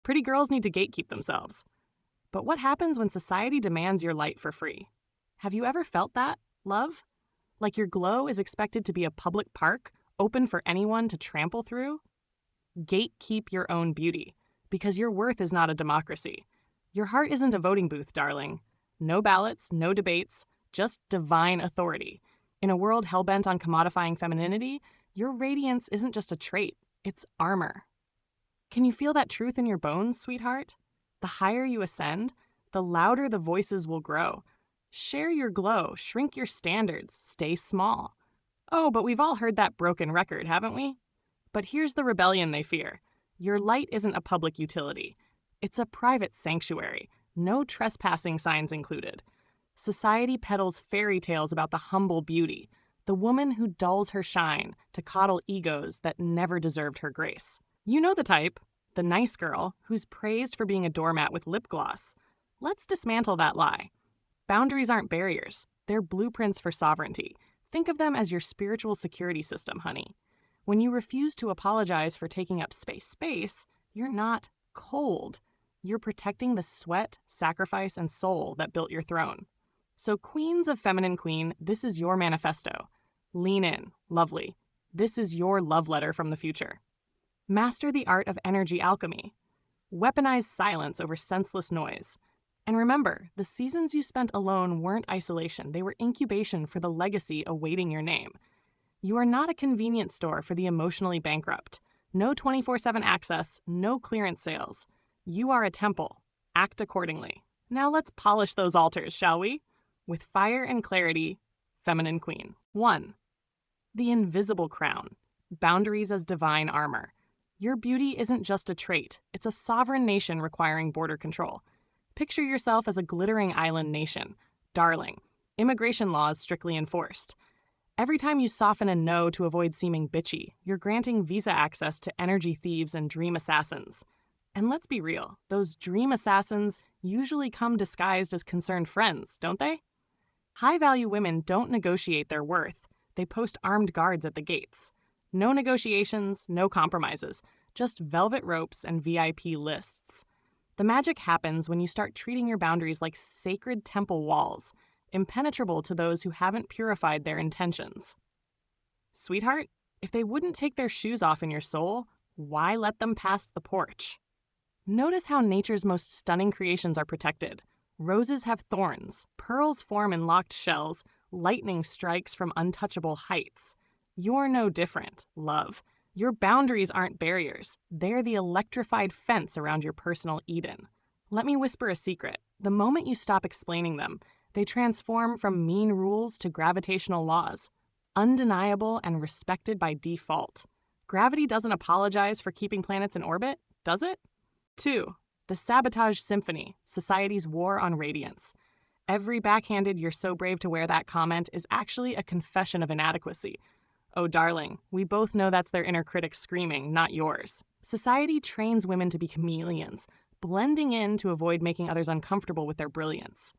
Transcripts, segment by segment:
Pretty girls need to gatekeep themselves. But what happens when society demands your light for free? Have you ever felt that, love? Like your glow is expected to be a public park, open for anyone to trample through? Gatekeep your own beauty, because your worth is not a democracy. Your heart isn't a voting booth, darling. No ballots, no debates, just divine authority. In a world hell-bent on commodifying femininity, your radiance isn't just a trait, it's armor. Can you feel that truth in your bones, sweetheart? The higher you ascend, the louder the voices will grow. Share your glow, shrink your standards, stay small. Oh, but we've all heard that broken record, haven't we? But here's the rebellion they fear. Your light isn't a public utility. It's a private sanctuary, no trespassing signs included. Society peddles fairy tales about the humble beauty, the woman who dulls her shine to coddle egos that never deserved her grace. You know the type, the nice girl who's praised for being a doormat with lip gloss. Let's dismantle that lie. Boundaries aren't barriers, they're blueprints for sovereignty. Think of them as your spiritual security system, honey. When you refuse to apologize for taking up space, you're not cold. You're protecting the sweat, sacrifice, and soul that built your throne. So queens of Feminine Queen, this is your manifesto. Lean in, lovely. This is your love letter from the future. Master the art of energy alchemy. Weaponize silence over senseless noise. And remember, the seasons you spent alone weren't isolation. They were incubation for the legacy awaiting your name. You are not a convenience store for the emotionally bankrupt. No 24/7 access, no clearance sales. You are a temple. Act accordingly. Now let's polish those altars, shall we? With fire and clarity, Feminine Queen. 1. The invisible crown. Boundaries as divine armor. Your beauty isn't just a trait. It's a sovereign nation requiring border control. Picture yourself as a glittering island nation. Darling. Immigration laws strictly enforced. Every time you soften a no to avoid seeming bitchy, you're granting visa access to energy thieves and dream assassins. And let's be real, those dream assassins usually come disguised as concerned friends, don't they? High-value women don't negotiate their worth. They post armed guards at the gates. No negotiations, no compromises, just velvet ropes and VIP lists. The magic happens when you start treating your boundaries like sacred temple walls, impenetrable to those who haven't purified their intentions. Sweetheart, if they wouldn't take their shoes off in your soul, why let them pass the porch? Notice how nature's most stunning creations are protected. Roses have thorns, pearls form in locked shells, lightning strikes from untouchable heights. You're no different, love. Your boundaries aren't barriers. They're the electrified fence around your personal Eden. Let me whisper a secret. The moment you stop explaining them, they transform from mean rules to gravitational laws, undeniable and respected by default. Gravity doesn't apologize for keeping planets in orbit, does it? 2. The SABOTAGE Symphony, society's war on radiance. Every backhanded "you're so brave to wear that" comment is actually a confession of inadequacy. Oh, darling, we both know that's their inner critic screaming, not yours. Society trains women to be chameleons, blending in to avoid making others uncomfortable with their brilliance.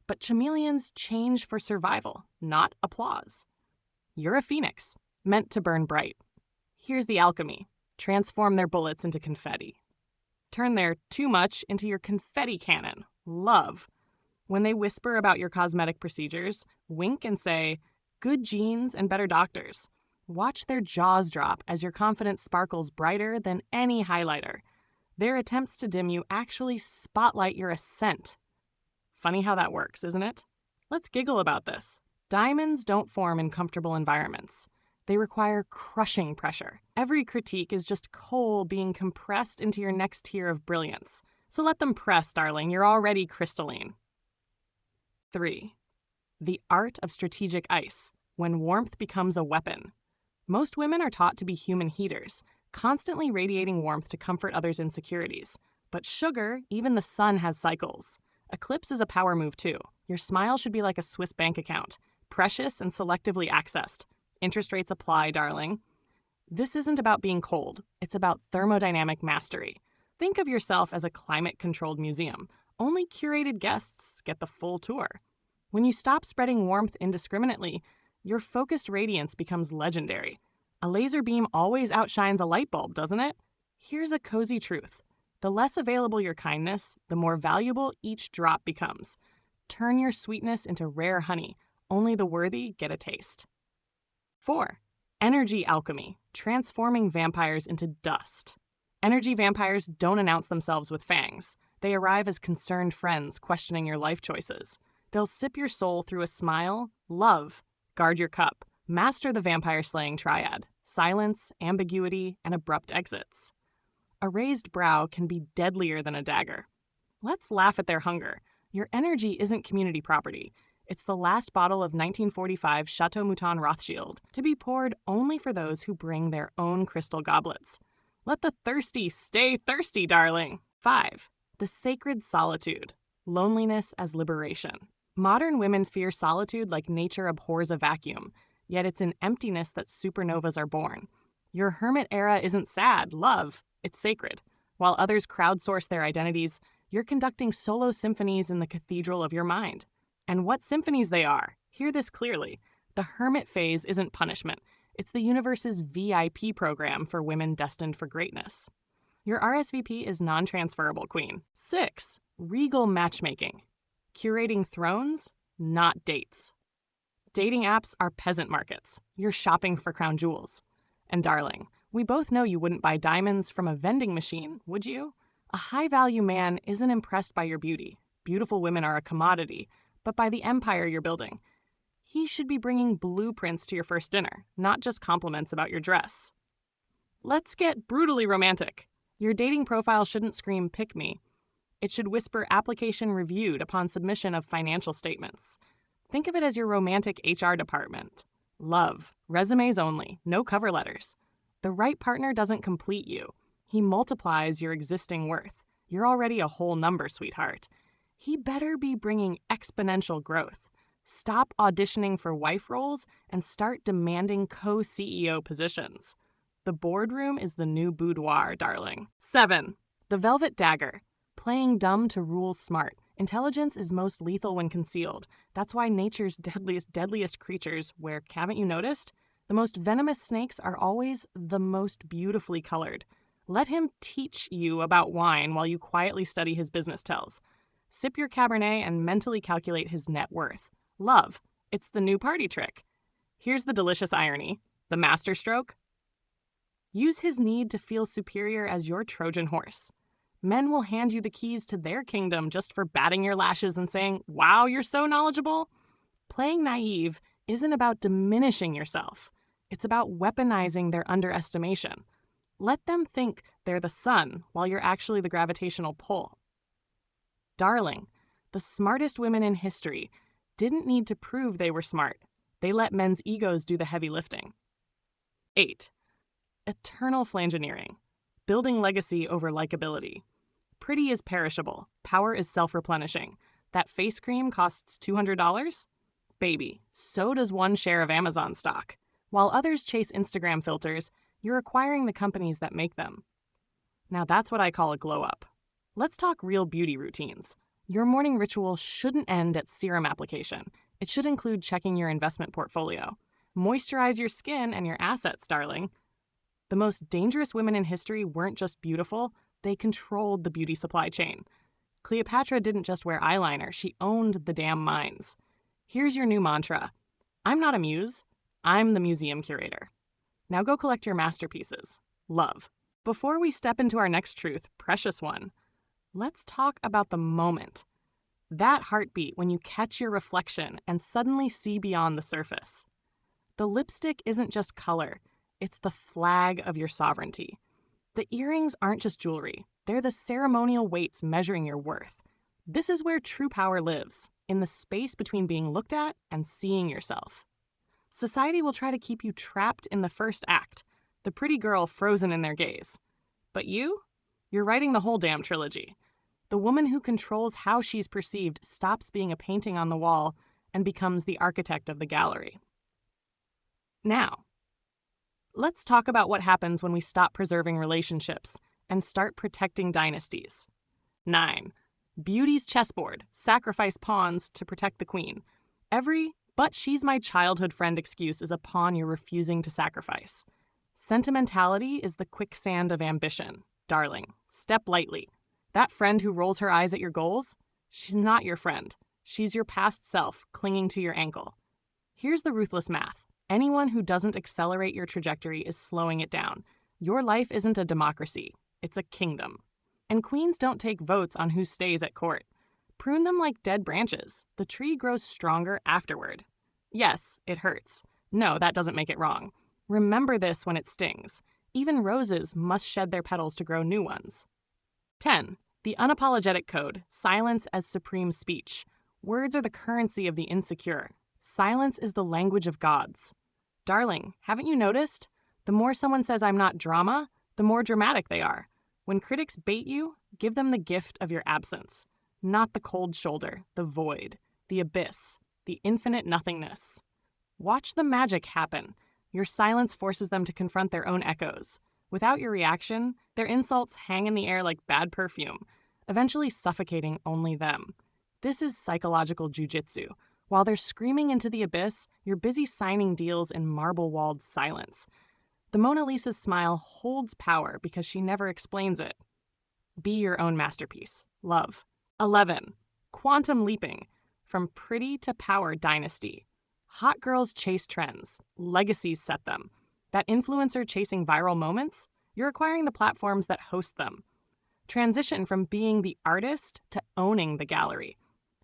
But chameleons change for survival, not applause. You're a phoenix, meant to burn bright. Here's the alchemy. Transform their bullets into confetti. Turn their too much into your confetti cannon, love. When they whisper about your cosmetic procedures, wink and say, good genes and better doctors. Watch their jaws drop as your confidence sparkles brighter than any highlighter. Their attempts to dim you actually spotlight your ascent. Funny how that works, isn't it? Let's giggle about this. Diamonds don't form in comfortable environments. They require crushing pressure. Every critique is just coal being compressed into your next tier of brilliance. So let them press, darling. You're already crystalline. 3. The art of strategic ice, when warmth becomes a weapon. Most women are taught to be human heaters, constantly radiating warmth to comfort others' insecurities. But sugar, even the sun has cycles. Eclipse is a power move too. Your smile should be like a Swiss bank account, precious and selectively accessed. Interest rates apply, darling. This isn't about being cold. It's about thermodynamic mastery. Think of yourself as a climate-controlled museum. Only curated guests get the full tour. When you stop spreading warmth indiscriminately, your focused radiance becomes legendary. A laser beam always outshines a light bulb, doesn't it? Here's a cozy truth. The less available your kindness, the more valuable each drop becomes. Turn your sweetness into rare honey. Only the worthy get a taste. 4. Energy alchemy, transforming vampires into dust. Energy vampires don't announce themselves with fangs. They arrive as concerned friends questioning your life choices. They'll sip your soul through a smile, love, guard your cup, master the vampire-slaying triad, silence, ambiguity, and abrupt exits. A raised brow can be deadlier than a dagger. Let's laugh at their hunger. Your energy isn't community property. It's the last bottle of 1945 Chateau Mouton Rothschild, to be poured only for those who bring their own crystal goblets. Let the thirsty stay thirsty, darling. 5. The sacred solitude, loneliness as liberation. Modern women fear solitude like nature abhors a vacuum, yet it's in emptiness that supernovas are born. Your hermit era isn't sad, love, it's sacred. While others crowdsource their identities, you're conducting solo symphonies in the cathedral of your mind. And what symphonies they are! Hear this clearly. The hermit phase isn't punishment. It's the universe's VIP program for women destined for greatness. Your RSVP is non-transferable, queen. 6. Regal matchmaking. Curating thrones, not dates. Dating apps are peasant markets. You're shopping for crown jewels. And darling, we both know you wouldn't buy diamonds from a vending machine, would you? A high-value man isn't impressed by your beauty. Beautiful women are a commodity, but by the empire you're building. He should be bringing blueprints to your first dinner, not just compliments about your dress. Let's get brutally romantic. Your dating profile shouldn't scream, "pick me." It should whisper, "application reviewed" upon submission of financial statements. Think of it as your romantic HR department. Love, resumes only, no cover letters. The right partner doesn't complete you. He multiplies your existing worth. You're already a whole number, sweetheart. He better be bringing exponential growth. Stop auditioning for wife roles and start demanding co-CEO positions. The boardroom is the new boudoir, darling. 7. The velvet dagger. Playing dumb to rule smart. Intelligence is most lethal when concealed. That's why nature's deadliest creatures, where, haven't you noticed? The most venomous snakes are always the most beautifully colored. Let him teach you about wine while you quietly study his business tells. Sip your Cabernet and mentally calculate his net worth. Love, it's the new party trick. Here's the delicious irony. The masterstroke? Use his need to feel superior as your Trojan horse. Men will hand you the keys to their kingdom just for batting your lashes and saying, "Wow, you're so knowledgeable." Playing naive isn't about diminishing yourself. It's about weaponizing their underestimation. Let them think they're the sun while you're actually the gravitational pull. Darling, the smartest women in history didn't need to prove they were smart. They let men's egos do the heavy lifting. 8. Eternal flangineering. Building legacy over likability. Pretty is perishable. Power is self-replenishing. That face cream costs $200? Baby, so does one share of Amazon stock. While others chase Instagram filters, you're acquiring the companies that make them. Now that's what I call a glow-up. Let's talk real beauty routines. Your morning ritual shouldn't end at serum application. It should include checking your investment portfolio. Moisturize your skin and your assets, darling. The most dangerous women in history weren't just beautiful, they controlled the beauty supply chain. Cleopatra didn't just wear eyeliner, she owned the damn mines. Here's your new mantra. I'm not a muse, I'm the museum curator. Now go collect your masterpieces. Love. Before we step into our next truth, precious one, let's talk about the moment. That heartbeat when you catch your reflection and suddenly see beyond the surface. The lipstick isn't just color, it's the flag of your sovereignty. The earrings aren't just jewelry, they're the ceremonial weights measuring your worth. This is where true power lives, in the space between being looked at and seeing yourself. Society will try to keep you trapped in the first act, the pretty girl frozen in their gaze. But you're writing the whole damn trilogy. The woman who controls how she's perceived stops being a painting on the wall and becomes the architect of the gallery. Now, let's talk about what happens when we stop preserving relationships and start protecting dynasties. 9. Beauty's chessboard. Sacrifice pawns to protect the queen. Every "but she's my childhood friend" excuse is a pawn you're refusing to sacrifice. Sentimentality is the quicksand of ambition. Darling, step lightly. That friend who rolls her eyes at your goals? She's not your friend. She's your past self clinging to your ankle. Here's the ruthless math. Anyone who doesn't accelerate your trajectory is slowing it down. Your life isn't a democracy. It's a kingdom. And queens don't take votes on who stays at court. Prune them like dead branches. The tree grows stronger afterward. Yes, it hurts. No, that doesn't make it wrong. Remember this when it stings. Even roses must shed their petals to grow new ones. 10. The unapologetic code. Silence as supreme speech. Words are the currency of the insecure. Silence is the language of gods. Darling, haven't you noticed? The more someone says I'm not drama, the more dramatic they are. When critics bait you, give them the gift of your absence. Not the cold shoulder, the void, the abyss, the infinite nothingness. Watch the magic happen. Your silence forces them to confront their own echoes. Without your reaction, their insults hang in the air like bad perfume, eventually suffocating only them. This is psychological jujitsu. While they're screaming into the abyss, you're busy signing deals in marble-walled silence. The Mona Lisa's smile holds power because she never explains it. Be your own masterpiece. Love. 11. Quantum leaping. From pretty to power dynasty. Hot girls chase trends. Legacies set them. That influencer chasing viral moments? You're acquiring the platforms that host them. Transition from being the artist to owning the gallery.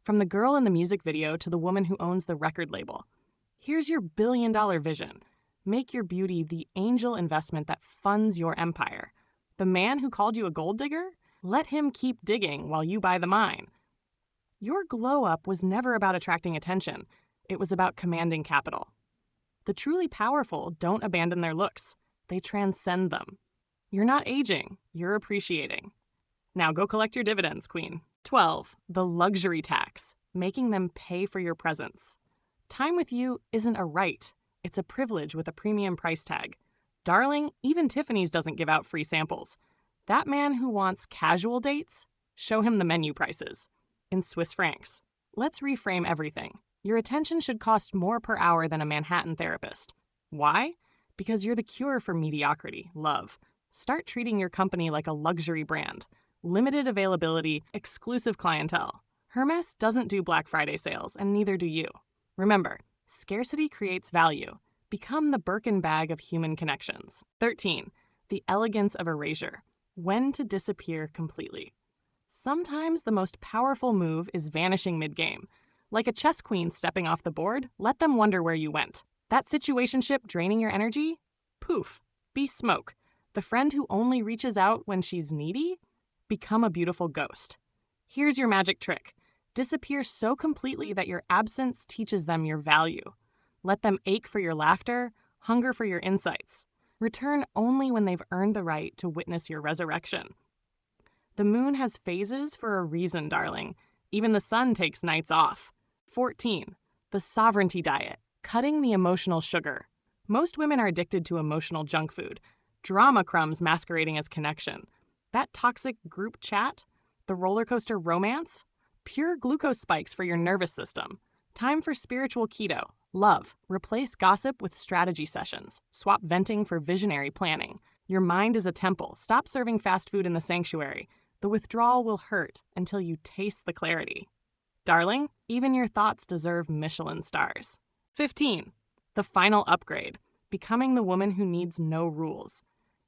From the girl in the music video to the woman who owns the record label. Here's your billion-dollar vision. Make your beauty the angel investment that funds your empire. The man who called you a gold digger? Let him keep digging while you buy the mine. Your glow-up was never about attracting attention. It was about commanding capital. The truly powerful don't abandon their looks. They transcend them. You're not aging. You're appreciating. Now go collect your dividends, queen. 12. The luxury tax. Making them pay for your presence. Time with you isn't a right. It's a privilege with a premium price tag. Darling, even Tiffany's doesn't give out free samples. That man who wants casual dates, show him the menu prices. In Swiss francs. Let's reframe everything. Your attention should cost more per hour than a Manhattan therapist. Why? Because you're the cure for mediocrity, love. Start treating your company like a luxury brand. Limited availability, exclusive clientele. Hermes doesn't do Black Friday sales, and neither do you. Remember, scarcity creates value. Become the Birkin bag of human connections. 13. The elegance of erasure. When to disappear completely. Sometimes the most powerful move is vanishing mid-game. Like a chess queen stepping off the board, let them wonder where you went. That situationship draining your energy? Poof. Be smoke. The friend who only reaches out when she's needy? Become a beautiful ghost. Here's your magic trick. Disappear so completely that your absence teaches them your value. Let them ache for your laughter, hunger for your insights. Return only when they've earned the right to witness your resurrection. The moon has phases for a reason, darling. Even the sun takes nights off. 14. The sovereignty diet. Cutting the emotional sugar. Most women are addicted to emotional junk food. Drama crumbs masquerading as connection. That toxic group chat? The roller coaster romance? Pure glucose spikes for your nervous system. Time for spiritual keto. Love. Replace gossip with strategy sessions. Swap venting for visionary planning. Your mind is a temple. Stop serving fast food in the sanctuary. The withdrawal will hurt until you taste the clarity. Darling, even your thoughts deserve Michelin stars. 15. The final upgrade. Becoming the woman who needs no rules.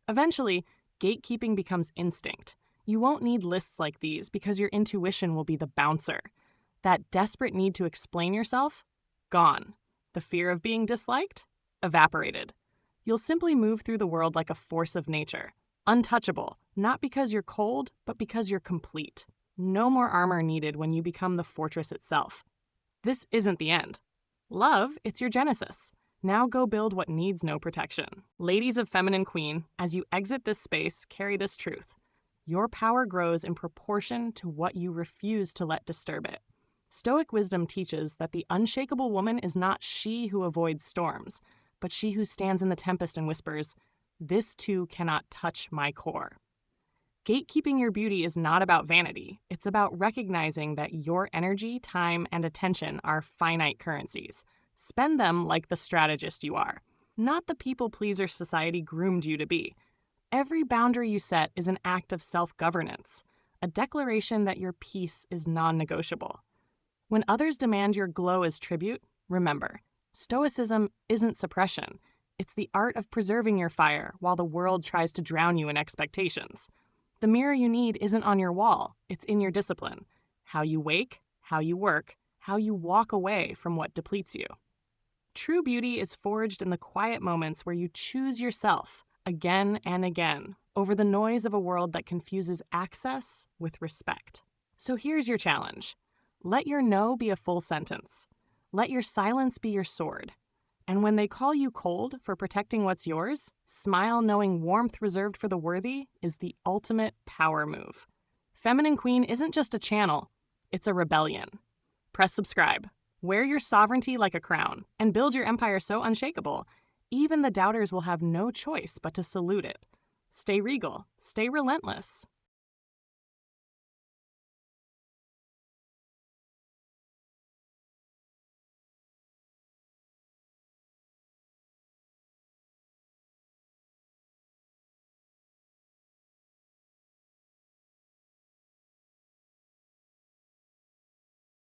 Eventually, gatekeeping becomes instinct. You won't need lists like these because your intuition will be the bouncer. That desperate need to explain yourself? Gone. The fear of being disliked? Evaporated. You'll simply move through the world like a force of nature. Untouchable, not because you're cold, but because you're complete. No more armor needed when you become the fortress itself. This isn't the end. Love, it's your genesis. Now go build what needs no protection. Ladies of Feminine Queen, as you exit this space, carry this truth. Your power grows in proportion to what you refuse to let disturb it. Stoic wisdom teaches that the unshakable woman is not she who avoids storms, but she who stands in the tempest and whispers, "This too cannot touch my core." Gatekeeping your beauty is not about vanity. It's about recognizing that your energy, time, and attention are finite currencies. Spend them like the strategist you are, not the people-pleaser society groomed you to be. Every boundary you set is an act of self-governance. a declaration that your peace is non-negotiable. When others demand your glow as tribute, remember, stoicism isn't suppression. It's the art of preserving your fire while the world tries to drown you in expectations. The mirror you need isn't on your wall, it's in your discipline. How you wake, how you work, how you walk away from what depletes you. True beauty is forged in the quiet moments where you choose yourself again and again over the noise of a world that confuses access with respect. So here's your challenge. Let your no be a full sentence. Let your silence be your sword. And when they call you cold for protecting what's yours, smile knowing warmth reserved for the worthy is the ultimate power move. Feminine Queen isn't just a channel, it's a rebellion. Press subscribe, wear your sovereignty like a crown, and build your empire so unshakable, even the doubters will have no choice but to salute it. Stay regal, stay relentless,